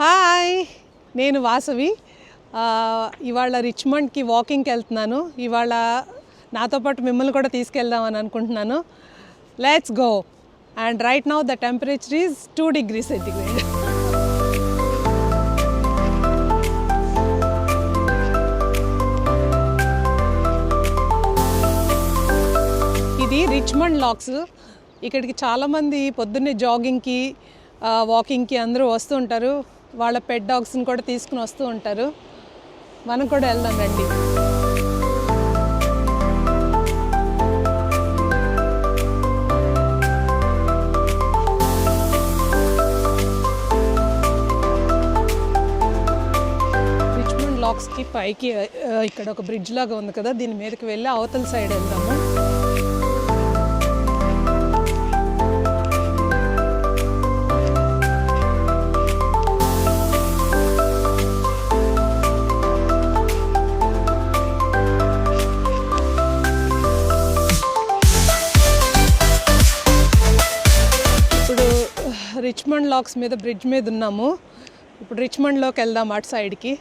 Hi, నేను వాసవి. ఇవాళ రిచ్మండ్కి వాకింగ్కి వెళ్తున్నాను. ఇవాళ నాతో పాటు మిమ్మల్ని కూడా తీసుకెళ్దామని అనుకుంటున్నాను. Let's go. And right now the temperature is 2 degrees centigrade. ఇది రిచ్మండ్ లాక్స్. ఇక్కడికి చాలామంది పొద్దున్నే జాగింగ్కి వాకింగ్కి అందరూ వస్తూ ఉంటారు. వాళ్ళ పెట్ డాగ్స్ని కూడా తీసుకుని వస్తూ ఉంటారు. మనం కూడా వెళ్దాం రండి. రిచ్మండ్ లాక్స్కి పైకి ఇక్కడ ఒక బ్రిడ్జ్ లాగా ఉంది కదా, దీని మీదకి వెళ్ళి అవతల సైడ్ వెళ్దాము. రిచ్మండ్ లాక్స్ మీద బ్రిడ్జ్ మీద ఉన్నాము. ఇప్పుడు రిచ్మండ్లోకి వెళ్దాం. అటు సైడ్కి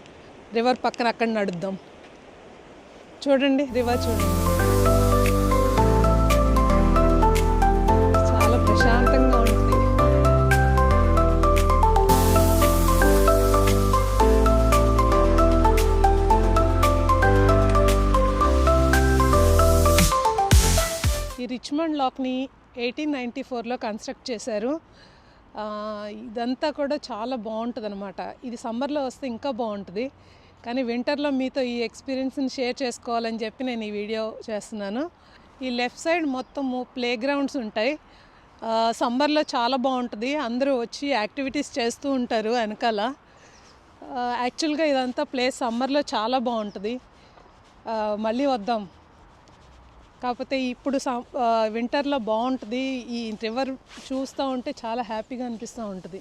రివర్ పక్కన అక్కడ నడుద్దాం. చూడండి, రివర్ చూడండి, చాలా ప్రశాంతంగా ఉంటుంది. ఈ రిచ్మండ్ లాక్ని 1894లో కన్స్ట్రక్ట్ చేశారు. ఇదంతా కూడా చాలా బాగుంటుంది అనమాట. ఇది సమ్మర్లో వస్తే ఇంకా బాగుంటుంది, కానీ వింటర్లో మీతో ఈ ఎక్స్పీరియన్స్ని షేర్ చేసుకోవాలని చెప్పి నేను ఈ వీడియో చేస్తున్నాను. ఈ లెఫ్ట్ సైడ్ మొత్తము ప్లే గ్రౌండ్స్ ఉంటాయి. సమ్మర్లో చాలా బాగుంటుంది. అందరూ వచ్చి యాక్టివిటీస్ చేస్తూ ఉంటారు వెనకాల. యాక్చువల్గా ఇదంతా ప్లేస్ సమ్మర్లో చాలా బాగుంటుంది. మళ్ళీ వద్దాం. కాకపోతే ఇప్పుడు వింటర్లో బాగుంటుంది. ఈ రివర్ చూస్తూ ఉంటే చాలా హ్యాపీగా అనిపిస్తూ ఉంటుంది.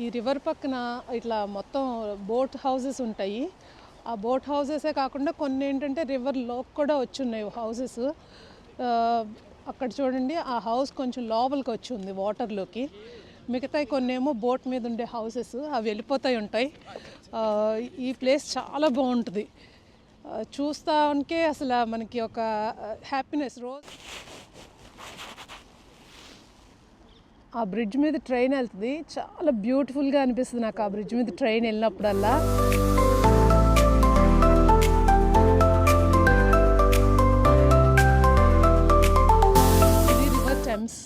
ఈ రివర్ పక్కన ఇట్లా మొత్తం బోట్ హౌసెస్ ఉంటాయి. ఆ బోట్ హౌసెసే కాకుండా కొన్ని ఏంటంటే రివర్లోకి కూడా వచ్చి ఉన్నాయి హౌసెస్. అక్కడ చూడండి, ఆ హౌస్ కొంచెం లోపలికి వచ్చి ఉంది వాటర్లోకి. మిగతాయి కొన్ని ఏమో బోట్ మీద ఉండే హౌసెస్, అవి వెళ్ళిపోతాయి ఉంటాయి. ఈ ప్లేస్ చాలా బాగుంటుంది. చూస్తానికే అసలు మనకి ఒక హ్యాపీనెస్. రోజు ఆ బ్రిడ్జ్ మీద ట్రైన్ వెళ్తుంది, చాలా బ్యూటిఫుల్గా అనిపిస్తుంది నాకు ఆ బ్రిడ్జ్ మీద ట్రైన్ వెళ్ళినప్పుడల్లా. ఇది రివర్ థెమ్స్.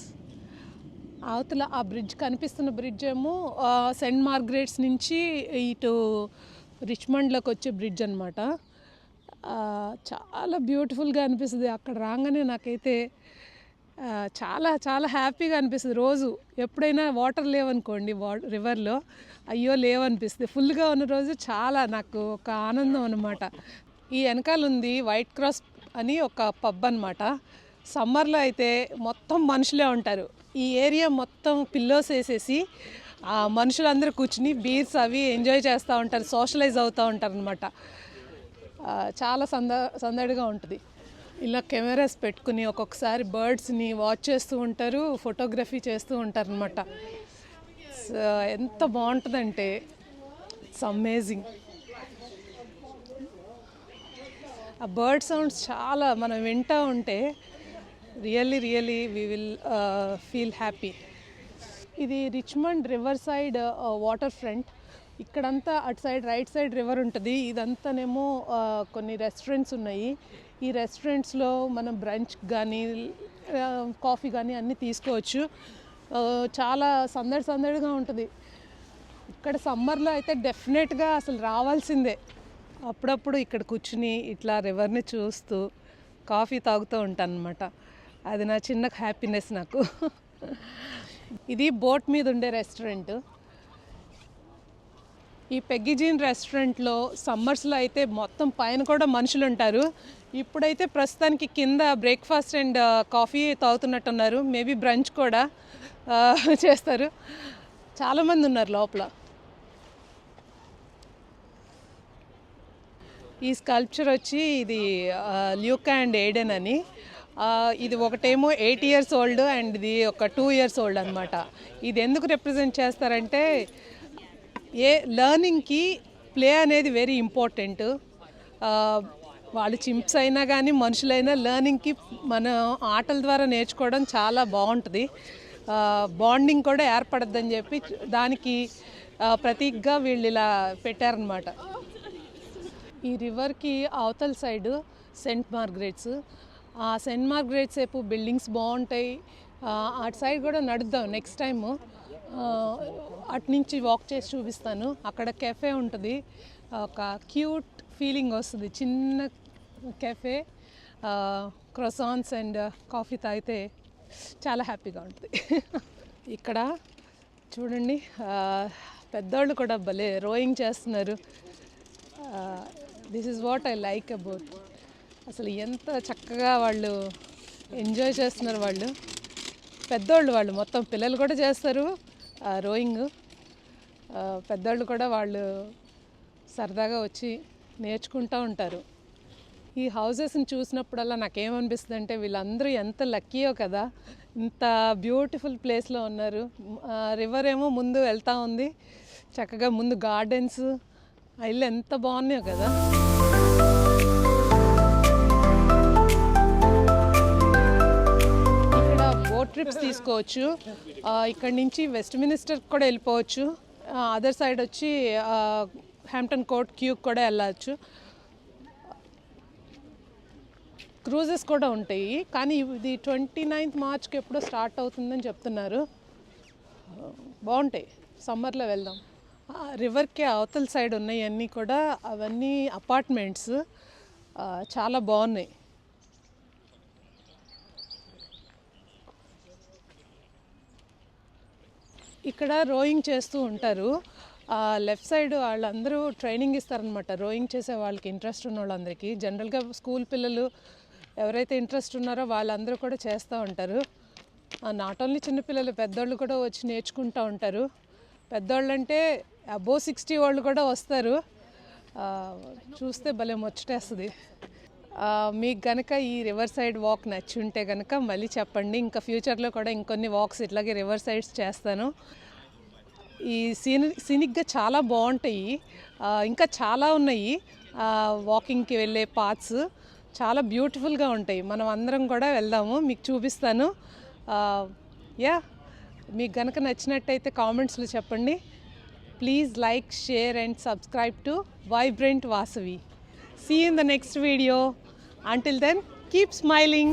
అవతల ఆ బ్రిడ్జ్ కనిపిస్తున్న బ్రిడ్జ్ ఏమో సెయింట్ మార్గరెట్స్ నుంచి ఇటు రిచ్మండ్లోకి వచ్చే బ్రిడ్జ్ అనమాట. చాలా బ్యూటిఫుల్గా అనిపిస్తుంది. అక్కడ రాగానే నాకైతే చాలా చాలా హ్యాపీగా అనిపిస్తుంది. రోజు ఎప్పుడైనా వాటర్ లేవనుకోండి రివర్లో, అయ్యో లేవనిపిస్తుంది. ఫుల్గా ఉన్న రోజు చాలా నాకు ఒక ఆనందం అనమాట. ఈ వెనకాల ఉంది వైట్ క్రాస్ అని ఒక పబ్ అనమాట. సమ్మర్లో అయితే మొత్తం మనుషులే ఉంటారు. ఈ ఏరియా మొత్తం పిల్లోస్ వేసేసి ఆ మనుషులందరూ కూర్చుని బీర్స్ అవి ఎంజాయ్ చేస్తూ ఉంటారు, సోషలైజ్ అవుతూ ఉంటారు అనమాట. చాలా సందడిగా ఉంటుంది. ఇలా కెమెరాస్ పెట్టుకుని ఒక్కొక్కసారి బర్డ్స్ని వాచ్ చేస్తూ ఉంటారు, ఫోటోగ్రఫీ చేస్తూ ఉంటారు అనమాట. ఎంత బాగుంటుందంటే ఇట్స్ అమేజింగ్. ఆ బర్డ్ సౌండ్స్ చాలా మనం వింటూ ఉంటే really we will feel happy. ఇది Richmond river side water front. ఇక్కడంతా అటు సైడ్ రైట్ సైడ్ రివర్ ఉంటుంది. ఇదంతానేమో కొన్ని రెస్టారెంట్స్ ఉన్నాయి. ఈ రెస్టారెంట్స్లో మనం బ్రంచ్ కానీ కాఫీ కానీ అన్నీ తీసుకోవచ్చు. చాలా సందడిగా ఉంటుంది. ఇక్కడ సమ్మర్లో అయితే డెఫినెట్గా అసలు రావాల్సిందే. అప్పుడప్పుడు ఇక్కడ కూర్చుని ఇట్లా రివర్ని చూస్తూ కాఫీ తాగుతూ ఉంటాను అనమాట. అది నా చిన్న హ్యాపీనెస్ నాకు. ఇది బోట్ మీద ఉండే రెస్టారెంట్. ఈ పెగ్గీ జీన్ రెస్టారెంట్లో సమ్మర్స్లో అయితే మొత్తం పైన కూడా మనుషులు ఉంటారు. ఇప్పుడైతే ప్రస్తుతానికి కింద బ్రేక్ఫాస్ట్ అండ్ కాఫీ తాగుతున్నట్టున్నారు. మేబీ బ్రంచ్ కూడా చేస్తారు. చాలామంది ఉన్నారు లోపల. ఈ స్కల్ప్చర్ వచ్చి ఇది ల్యూకా అండ్ ఎయిడెన్ అని. ఇది ఒకటేమో 8 years old అండ్ ఇది ఒక 2 years old అనమాట. ఇది ఎందుకు రిప్రజెంట్ చేస్తారంటే లెర్నింగ్కి ప్లే అనేది వెరీ ఇంపార్టెంట్. వాళ్ళు చింప్స్ అయినా కానీ మనుషులైనా లెర్నింగ్కి మన ఆటల ద్వారా నేర్చుకోవడం చాలా బాగుంటుంది. బాండింగ్ కూడా ఏర్పడద్దని చెప్పి దానికి ప్రతీకగా వీళ్ళు ఇలా పెట్టారనమాట. ఈ రివర్కి అవతల సైడు సెయింట్ మార్గరెట్స్. ఆ సెయింట్ మార్గరెట్స్ వైపు బిల్డింగ్స్ బాగుంటాయి. అటు సైడ్ కూడా నడుద్దాం నెక్స్ట్ టైము. అటు నుంచి వాక్ చేసి చూపిస్తాను. అక్కడ కెఫే ఉంటుంది, ఒక క్యూట్ ఫీలింగ్ వస్తుంది, చిన్న కెఫే. క్రొసాన్స్ అండ్ కాఫీ తాగితే చాలా హ్యాపీగా ఉంటుంది. ఇక్కడ చూడండి, పెద్దోళ్ళు కూడా భలే రోయింగ్ చేస్తున్నారు. This is what I like about. అసలు ఎంత చక్కగా వాళ్ళు ఎంజాయ్ చేస్తున్నారు. పెద్దోళ్ళు వాళ్ళు మొత్తం పిల్లలు కూడా చేస్తారు రోయింగ్. పెద్దోళ్ళు కూడా వాళ్ళు సరదాగా వచ్చి నేర్చుకుంటూ ఉంటారు. ఈ హౌసెస్ని చూసినప్పుడల్లా నాకేమనిపిస్తుంది అంటే వీళ్ళందరూ ఎంత లక్కీయో కదా, ఇంత బ్యూటిఫుల్ ప్లేస్లో ఉన్నారు. రివర్ ఏమో ముందు వెళ్తూ ఉంది, చక్కగా ముందు గార్డెన్స్, ఆ ఇల్లు ఎంత బాగున్నాయో కదా. ఇక్కడ బోట్ ట్రిప్స్ తీసుకోవచ్చు. ఇక్కడ నుంచి వెస్ట్ మినిస్టర్ కూడా వెళ్ళిపోవచ్చు. అదర్ సైడ్ వచ్చి హ్యాంప్టన్ కోర్ట్ క్యూకి కూడా వెళ్ళచ్చు. క్రూజెస్ కూడా ఉంటాయి, కానీ ఇది 29th మార్చ్కి ఎప్పుడో స్టార్ట్ అవుతుందని చెప్తున్నారు. బాగుంటాయి, సమ్మర్లో వెళ్దాం. రివర్కి అవతల సైడ్ ఉన్నాయి అన్నీ కూడా, అవన్నీ అపార్ట్మెంట్స్, చాలా బాగున్నాయి. ఇక్కడ రోయింగ్ చేస్తూ ఉంటారు. లెఫ్ట్ సైడ్ వాళ్ళందరూ ట్రైనింగ్ ఇస్తారనమాట, రోయింగ్ చేసే వాళ్ళకి, ఇంట్రెస్ట్ ఉన్న వాళ్ళందరికీ. జనరల్గా స్కూల్ పిల్లలు ఎవరైతే ఇంట్రెస్ట్ ఉన్నారో వాళ్ళందరూ కూడా చేస్తూ ఉంటారు. నాట్ ఓన్లీ చిన్నపిల్లలు, పెద్దోళ్ళు కూడా వచ్చి నేర్చుకుంటూ ఉంటారు. పెద్దోళ్ళు అంటే అబోవ్ 60 వాళ్ళు కూడా వస్తారు. చూస్తే భలే ముచ్చటేస్తుంది. మీకు కనుక ఈ రివర్ సైడ్ వాక్ నచ్చి ఉంటే కనుక మళ్ళీ చెప్పండి. ఇంకా ఫ్యూచర్లో కూడా ఇంకొన్ని వాక్స్ ఇట్లాగే రివర్ సైడ్స్ చేస్తాను. ఈ సీనిక్గా చాలా బాగుంటాయి. ఇంకా చాలా ఉన్నాయి వాకింగ్కి వెళ్ళే పాత్స్, చాలా బ్యూటిఫుల్గా ఉంటాయి. మనం అందరం కూడా వెళ్దాము, మీకు చూపిస్తాను. మీకు కనుక నచ్చినట్టయితే కామెంట్స్లో చెప్పండి. Please like, share and subscribe to Vibrant Vasavi. See you in the next video. Until then, keep smiling.